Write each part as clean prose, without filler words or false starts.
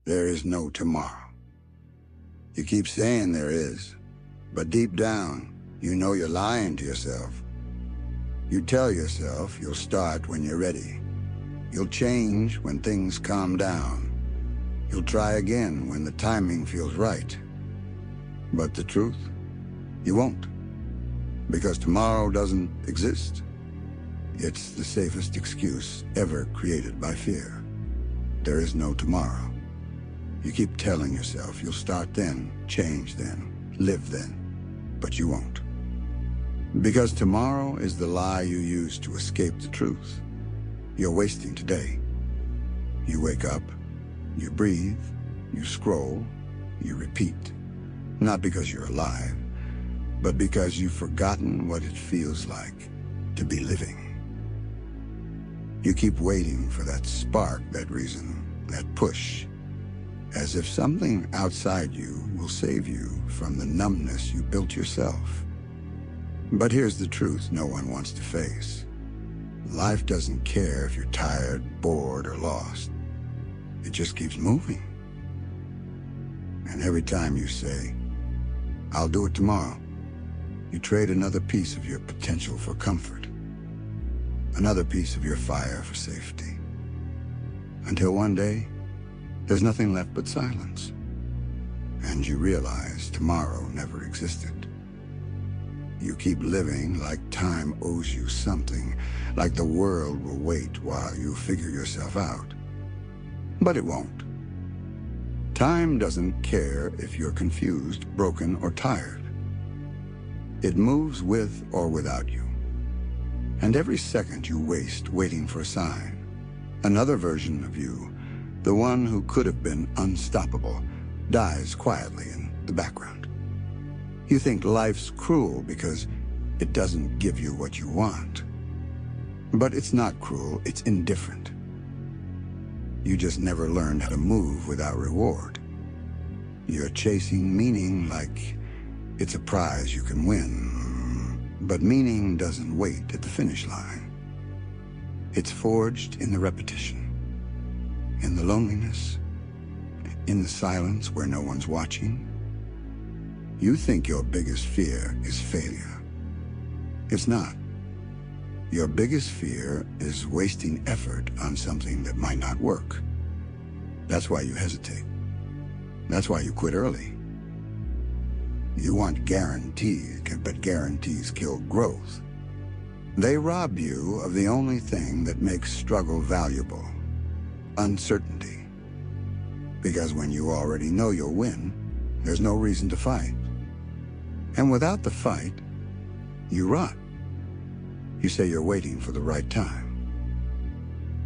There is no tomorrow. You keep saying there is, but deep down, you know you're lying to yourself. You tell yourself you'll start when you're ready. You'll change when things calm down. You'll try again when the timing feels right. But the truth? You won't. Because tomorrow doesn't exist. It's the safest excuse ever created by fear. There is no tomorrow. You keep telling yourself you'll start then, change then, live then. But you won't. Because tomorrow is the lie you use to escape the truth. You're wasting today. You wake up, you breathe, you scroll, you repeat. Not because you're alive, but because you've forgotten what it feels like to be living. You keep waiting for that spark, that reason, that push, as if something outside you will save you from the numbness you built yourself. But here's the truth no one wants to face. Life doesn't care if you're tired, bored, or lost. It just keeps moving. And every time you say, "I'll do it tomorrow," you trade another piece of your potential for comfort, another piece of your fire for safety. Until one day, there's nothing left but silence. And you realize tomorrow never existed. You keep living like time owes you something, like the world will wait while you figure yourself out. But it won't. Time doesn't care if you're confused, broken, or tired. It moves with or without you. And every second you waste waiting for a sign, another version of you, the one who could have been unstoppable, dies quietly in the background. You think life's cruel because it doesn't give you what you want. But it's not cruel, it's indifferent. You just never learned how to move without reward. You're chasing meaning like it's a prize you can win. But meaning doesn't wait at the finish line. It's forged in the repetition, in the loneliness, in the silence where no one's watching. You think your biggest fear is failure. It's not. Your biggest fear is wasting effort on something that might not work. That's why you hesitate. That's why you quit early. You want guarantees, but guarantees kill growth. They rob you of the only thing that makes struggle valuable: uncertainty. Because when you already know you'll win, there's no reason to fight. And without the fight, you rot. You say you're waiting for the right time.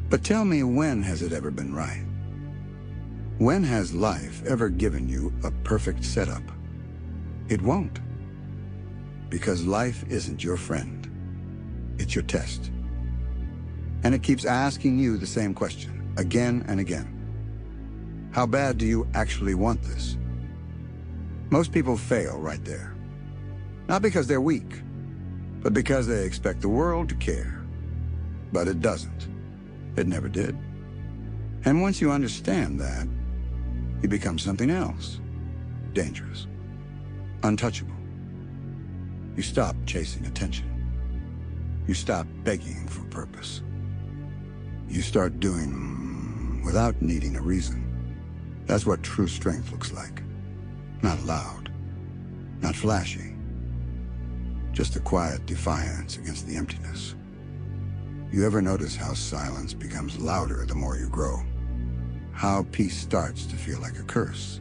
But tell me, when has it ever been right? When has life ever given you a perfect setup? It won't. Because life isn't your friend. It's your test. And it keeps asking you the same question, again and again. How bad do you actually want this? Most people fail right there. Not because they're weak, but because they expect the world to care. But it doesn't. It never did. And once you understand that, you become something else. Dangerous. Untouchable. You stop chasing attention. You stop begging for purpose. You start doing without needing a reason. That's what true strength looks like. Not loud. Not flashy. Just a quiet defiance against the emptiness. You ever notice how silence becomes louder the more you grow? How peace starts to feel like a curse?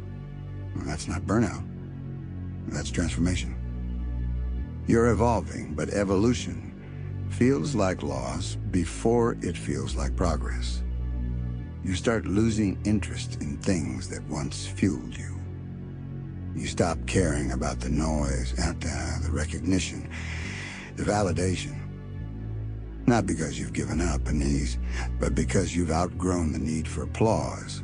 Well, that's not burnout. That's transformation. You're evolving, but evolution feels like loss before it feels like progress. You start losing interest in things that once fueled you. You stop caring about the noise, the recognition, the validation. Not because you've given up an ease, but because you've outgrown the need for applause.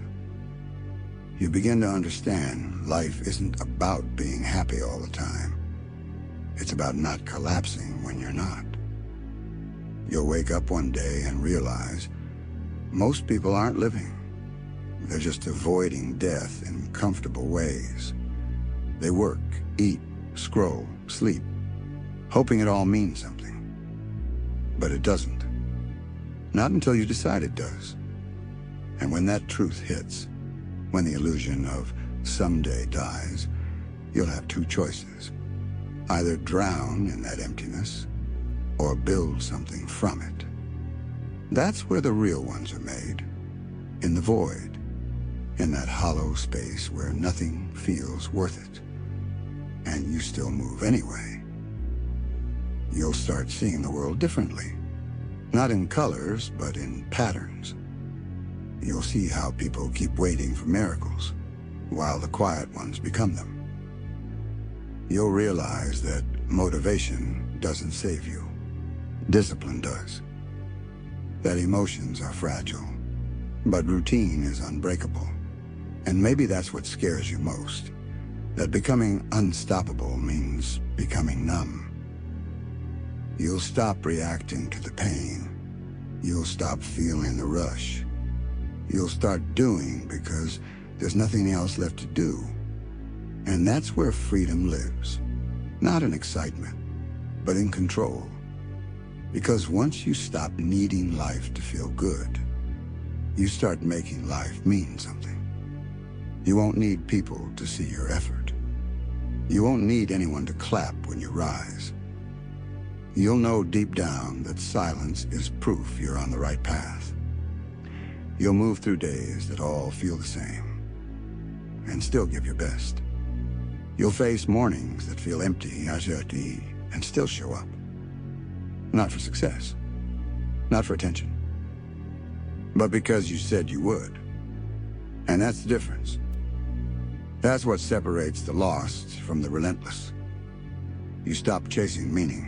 You begin to understand life isn't about being happy all the time. It's about not collapsing when you're not. You'll wake up one day and realize most people aren't living. They're just avoiding death in comfortable ways. They work, eat, scroll, sleep, hoping it all means something. But it doesn't. Not until you decide it does. And when that truth hits, when the illusion of someday dies, you'll have two choices. Either drown in that emptiness, or build something from it. That's where the real ones are made. In the void. In that hollow space where nothing feels worth it. And you still move anyway. You'll start seeing the world differently. Not in colors, but in patterns. You'll see how people keep waiting for miracles, while the quiet ones become them. You'll realize that motivation doesn't save you. Discipline does. That emotions are fragile, but routine is unbreakable. And maybe that's what scares you most. That becoming unstoppable means becoming numb. You'll stop reacting to the pain. You'll stop feeling the rush. You'll start doing because there's nothing else left to do. And that's where freedom lives. Not in excitement, but in control. Because once you stop needing life to feel good, you start making life mean something. You won't need people to see your effort. You won't need anyone to clap when you rise. You'll know deep down that silence is proof you're on the right path. You'll move through days that all feel the same, and still give your best. You'll face mornings that feel empty, and still show up. Not for success, not for attention, but because you said you would. And that's the difference. That's what separates the lost from the relentless. You stop chasing meaning.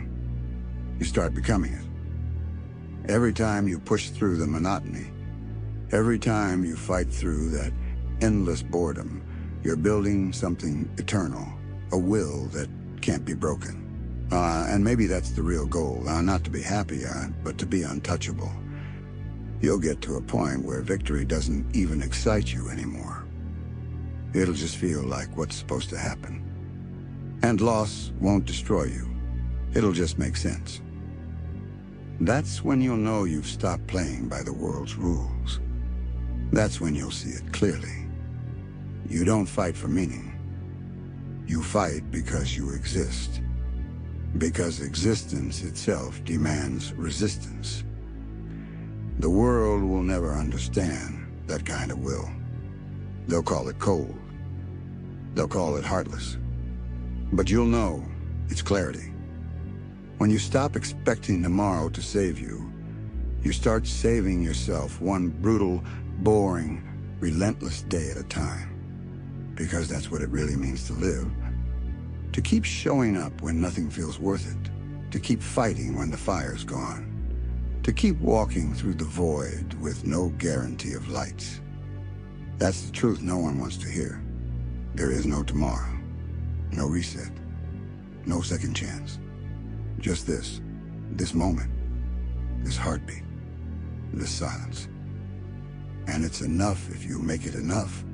You start becoming it. Every time you push through the monotony, every time you fight through that endless boredom, you're building something eternal, a will that can't be broken. And maybe that's the real goal, not to be happy, but to be untouchable. You'll get to a point where victory doesn't even excite you anymore. It'll just feel like what's supposed to happen. And loss won't destroy you. It'll just make sense. That's when you'll know you've stopped playing by the world's rules. That's when you'll see it clearly. You don't fight for meaning. You fight because you exist. Because existence itself demands resistance. The world will never understand that kind of will. They'll call it cold. They'll call it heartless. But you'll know it's clarity. When you stop expecting tomorrow to save you, you start saving yourself one brutal, boring, relentless day at a time. Because that's what it really means to live. To keep showing up when nothing feels worth it. To keep fighting when the fire's gone. To keep walking through the void with no guarantee of light. That's the truth no one wants to hear. There is no tomorrow. No reset. No second chance. Just this moment, this heartbeat, this silence. And it's enough if you make it enough.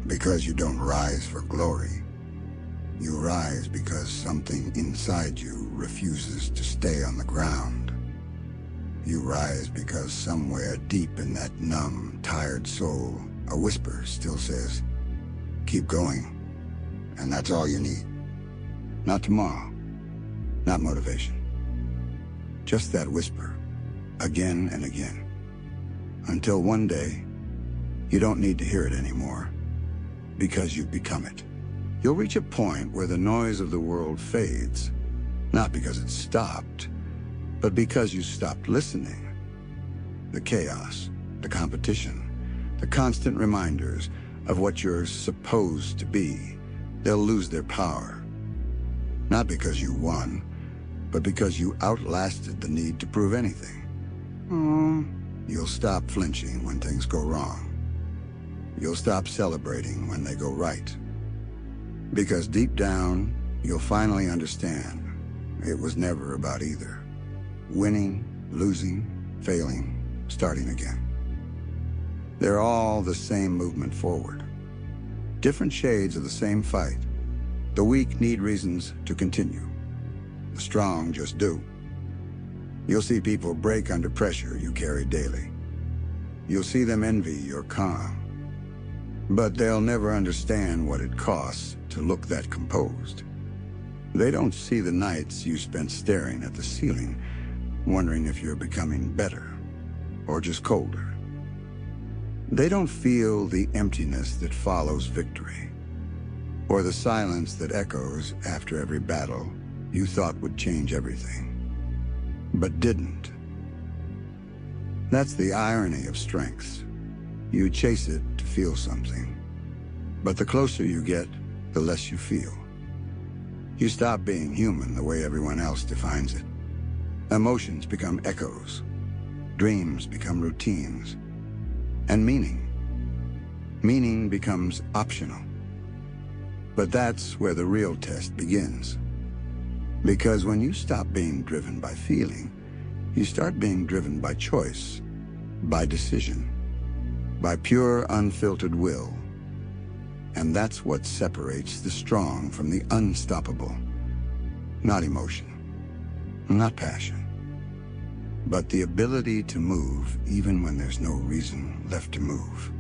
Because you don't rise for glory. You rise because something inside you refuses to stay on the ground. You rise because somewhere deep in that numb, tired soul, a whisper still says, keep going. And that's all you need. Not tomorrow. Not motivation. Just that whisper, again and again. Until one day, you don't need to hear it anymore, because you've become it. You'll reach a point where the noise of the world fades, not because it's stopped, but because you stopped listening. The chaos, the competition, the constant reminders of what you're supposed to be, they'll lose their power. Not because you won, but because you outlasted the need to prove anything. You'll stop flinching when things go wrong. You'll stop celebrating when they go right. Because deep down, you'll finally understand it was never about either. Winning, losing, failing, starting again. They're all the same movement forward. Different shades of the same fight. The weak need reasons to continue. The strong just do. You'll see people break under pressure you carry daily. You'll see them envy your calm. But they'll never understand what it costs to look that composed. They don't see the nights you spent staring at the ceiling, wondering if you're becoming better or just colder. They don't feel the emptiness that follows victory, or the silence that echoes after every battle you thought would change everything, but didn't. That's the irony of strength. You chase it to feel something, but the closer you get, the less you feel. You stop being human the way everyone else defines it. Emotions become echoes, dreams become routines, and meaning becomes optional. But that's where the real test begins. Because when you stop being driven by feeling, you start being driven by choice, by decision, by pure, unfiltered will. And that's what separates the strong from the unstoppable. Not emotion, not passion, but the ability to move even when there's no reason left to move.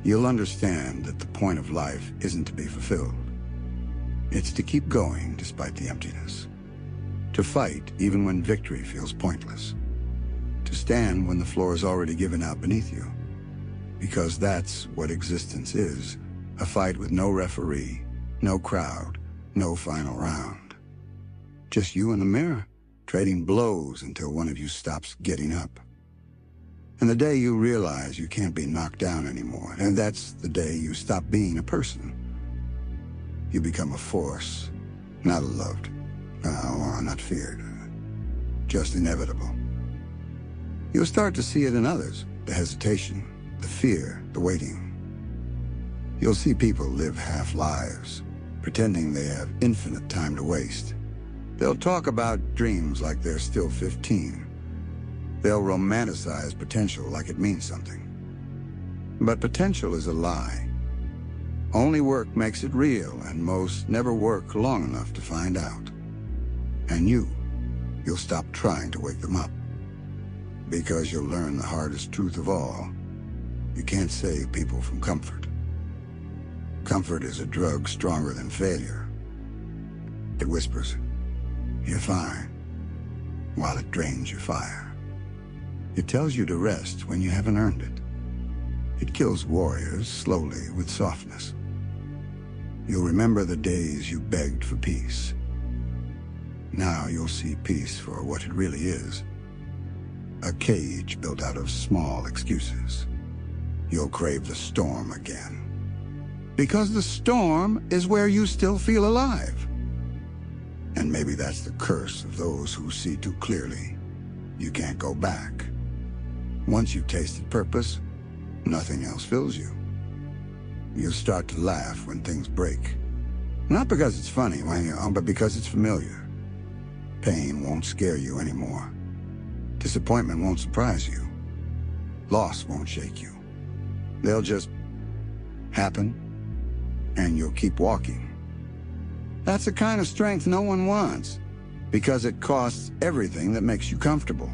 You'll understand that the point of life isn't to be fulfilled. It's to keep going despite the emptiness. To fight even when victory feels pointless. To stand when the floor is already given out beneath you. Because that's what existence is. A fight with no referee, no crowd, no final round. Just you and the mirror, trading blows until one of you stops getting up. And the day you realize you can't be knocked down anymore, and that's the day you stop being a person. You become a force, not loved, or not feared, just inevitable. You'll start to see it in others, the hesitation, the fear, the waiting. You'll see people live half-lives, pretending they have infinite time to waste. They'll talk about dreams like they're still 15. They'll romanticize potential like it means something. But potential is a lie. Only work makes it real, and most never work long enough to find out. And you'll stop trying to wake them up. Because you'll learn the hardest truth of all. You can't save people from comfort. Comfort is a drug stronger than failure. It whispers, "You're fine," while it drains your fire. It tells you to rest when you haven't earned it. It kills warriors slowly with softness. You'll remember the days you begged for peace. Now you'll see peace for what it really is. A cage built out of small excuses. You'll crave the storm again. Because the storm is where you still feel alive. And maybe that's the curse of those who see too clearly. You can't go back. Once you've tasted purpose, nothing else fills you. You'll start to laugh when things break. Not because it's funny, but because it's familiar. Pain won't scare you anymore. Disappointment won't surprise you. Loss won't shake you. They'll just happen, and you'll keep walking. That's the kind of strength no one wants, because it costs everything that makes you comfortable.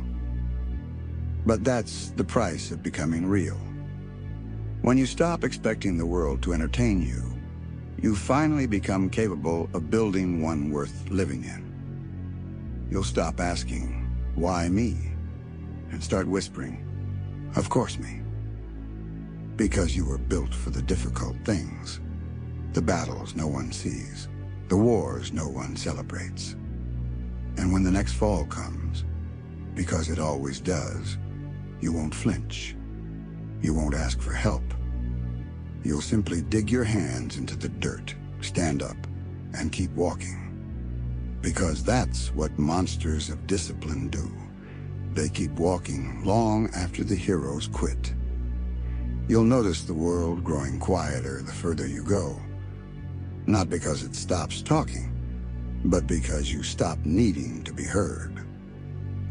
But that's the price of becoming real. When you stop expecting the world to entertain you, you finally become capable of building one worth living in. You'll stop asking, "Why me?" and start whispering, "Of course me." Because you were built for the difficult things. The battles no one sees. The wars no one celebrates. And when the next fall comes, because it always does, you won't flinch. You won't ask for help. You'll simply dig your hands into the dirt, stand up, and keep walking. Because that's what monsters of discipline do. They keep walking long after the heroes quit. You'll notice the world growing quieter the further you go. Not because it stops talking, but because you stop needing to be heard.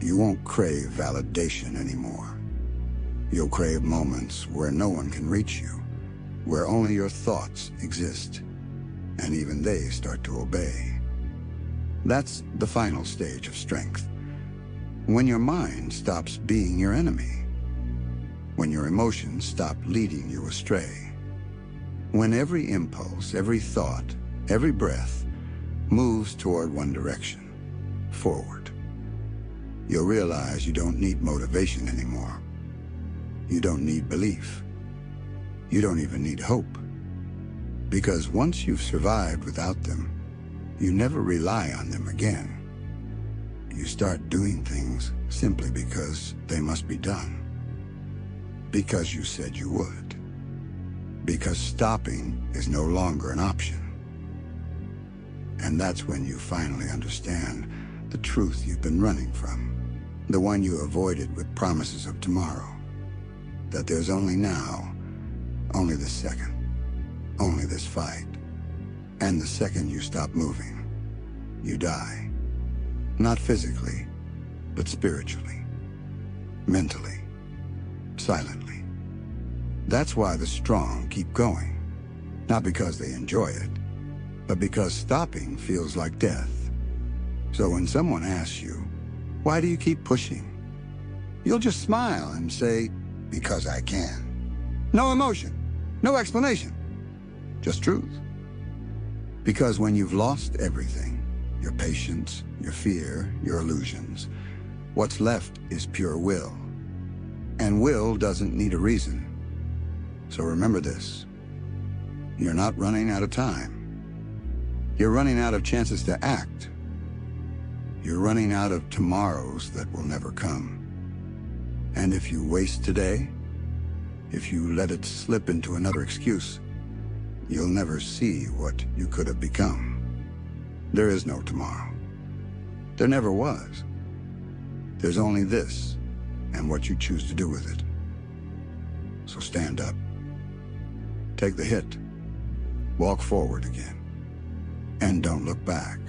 You won't crave validation anymore. You'll crave moments where no one can reach you, where only your thoughts exist, and even they start to obey. That's the final stage of strength. When your mind stops being your enemy. When your emotions stop leading you astray. When every impulse, every thought, every breath moves toward one direction, forward. You'll realize you don't need motivation anymore. You don't need belief. You don't even need hope. Because once you've survived without them, you never rely on them again. You start doing things simply because they must be done. Because you said you would. Because stopping is no longer an option. And that's when you finally understand the truth you've been running from. The one you avoided with promises of tomorrow. That there's only now, only this second, only this fight. And the second you stop moving, you die. Not physically, but spiritually, mentally, silently. That's why the strong keep going. Not because they enjoy it, but because stopping feels like death. So when someone asks you, why do you keep pushing? You'll just smile and say, because I can. No emotion, no explanation, just truth. Because when you've lost everything, your patience, your fear, your illusions, what's left is pure will. And will doesn't need a reason. So remember this. You're not running out of time. You're running out of chances to act. You're running out of tomorrows that will never come. And if you waste today, if you let it slip into another excuse, you'll never see what you could have become. There is no tomorrow. There never was. There's only this, and what you choose to do with it. So stand up. Take the hit. Walk forward again. And don't look back.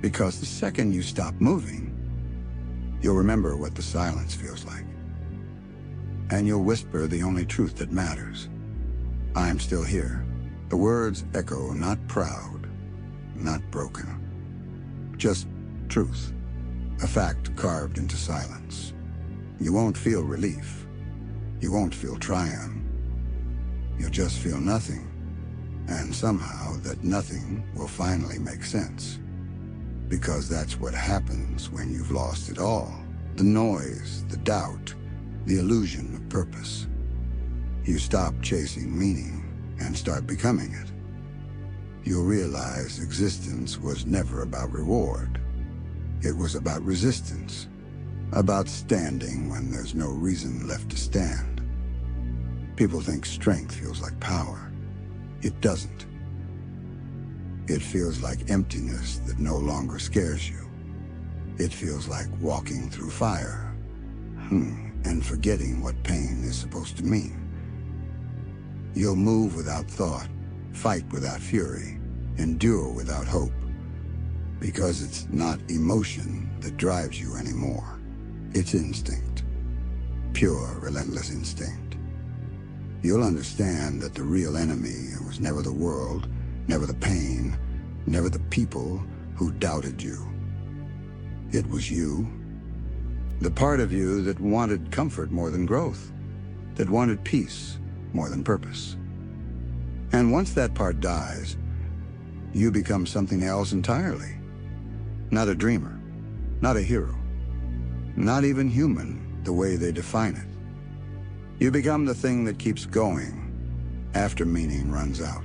Because the second you stop moving, you'll remember what the silence feels like. And you'll whisper the only truth that matters. I'm still here. The words echo, not proud, not broken. Just truth. A fact carved into silence. You won't feel relief. You won't feel triumph. You'll just feel nothing. And somehow that nothing will finally make sense. Because that's what happens when you've lost it all. The noise, the doubt, the illusion of purpose. You stop chasing meaning and start becoming it. You'll realize existence was never about reward. It was about resistance. About standing when there's no reason left to stand. People think strength feels like power. It doesn't. It feels like emptiness that no longer scares you. It feels like walking through fire, and forgetting what pain is supposed to mean. You'll move without thought, fight without fury, endure without hope. Because it's not emotion that drives you anymore. It's instinct. Pure, relentless instinct. You'll understand that the real enemy was never the world, never the pain, never the people who doubted you. It was you. The part of you that wanted comfort more than growth, that wanted peace more than purpose. And once that part dies, you become something else entirely. Not a dreamer, not a hero, not even human the way they define it. You become the thing that keeps going after meaning runs out.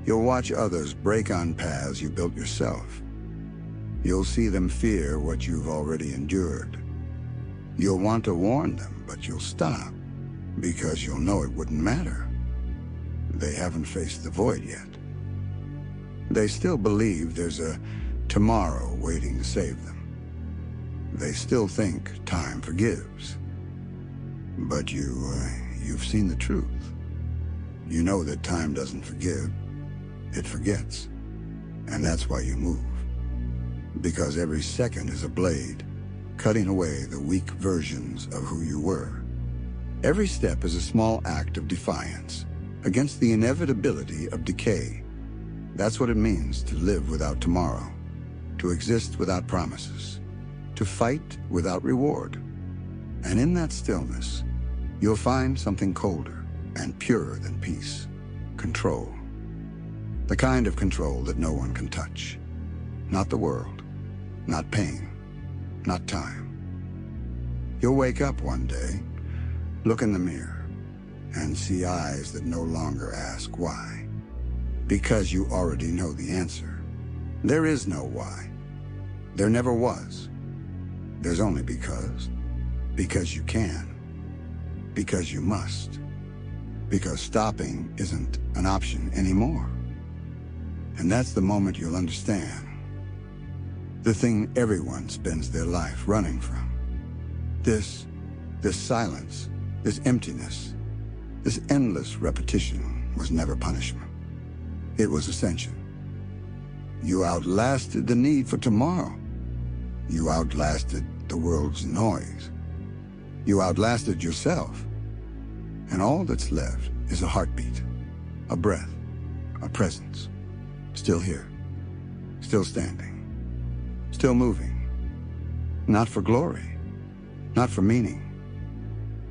You'll watch others break on paths you built yourself. You'll see them fear what you've already endured. You'll want to warn them, but you'll stop, because you'll know it wouldn't matter. They haven't faced the void yet. They still believe there's a tomorrow waiting to save them. They still think time forgives. But you've seen the truth. You know that time doesn't forgive. It forgets. And that's why you move. Because every second is a blade, cutting away the weak versions of who you were. Every step is a small act of defiance against the inevitability of decay. That's what it means to live without tomorrow, to exist without promises, to fight without reward. And in that stillness, you'll find something colder and purer than peace: control. The kind of control that no one can touch. Not the world, not pain, not time. You'll wake up one day, look in the mirror, and see eyes that no longer ask why. Because you already know the answer. There is no why. There never was. There's only because. Because you can. Because you must. Because stopping isn't an option anymore. And that's the moment you'll understand. The thing everyone spends their life running from. This silence, this emptiness, this endless repetition was never punishment. It was ascension. You outlasted the need for tomorrow. You outlasted the world's noise. You outlasted yourself. And all that's left is a heartbeat, a breath, a presence. Still here, still standing, still moving. Not for glory, not for meaning,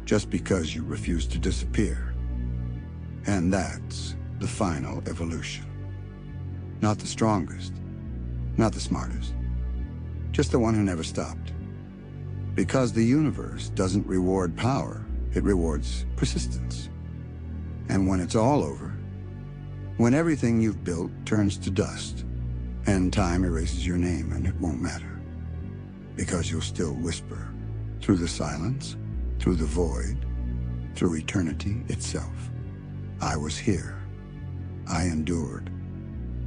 just because you refuse to disappear. And that's the final evolution. Not the strongest, not the smartest, just the one who never stopped. Because the universe doesn't reward power, it rewards persistence. And when it's all over, when everything you've built turns to dust, and time erases your name, and it won't matter. Because you'll still whisper, through the silence, through the void, through eternity itself. I was here. I endured.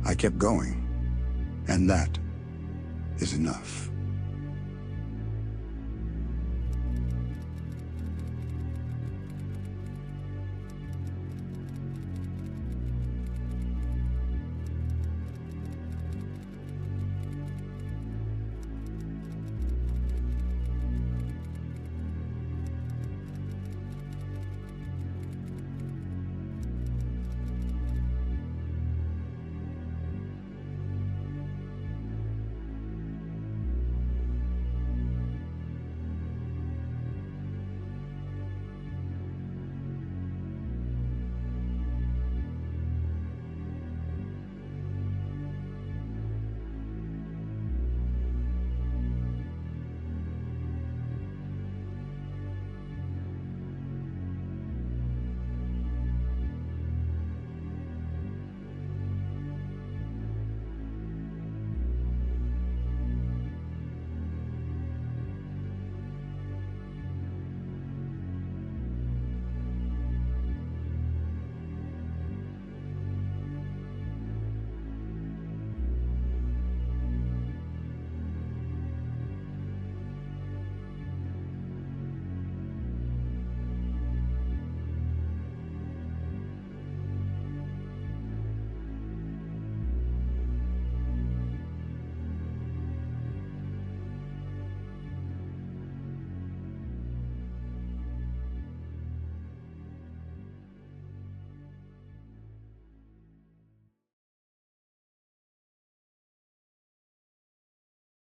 I kept going. And that is enough.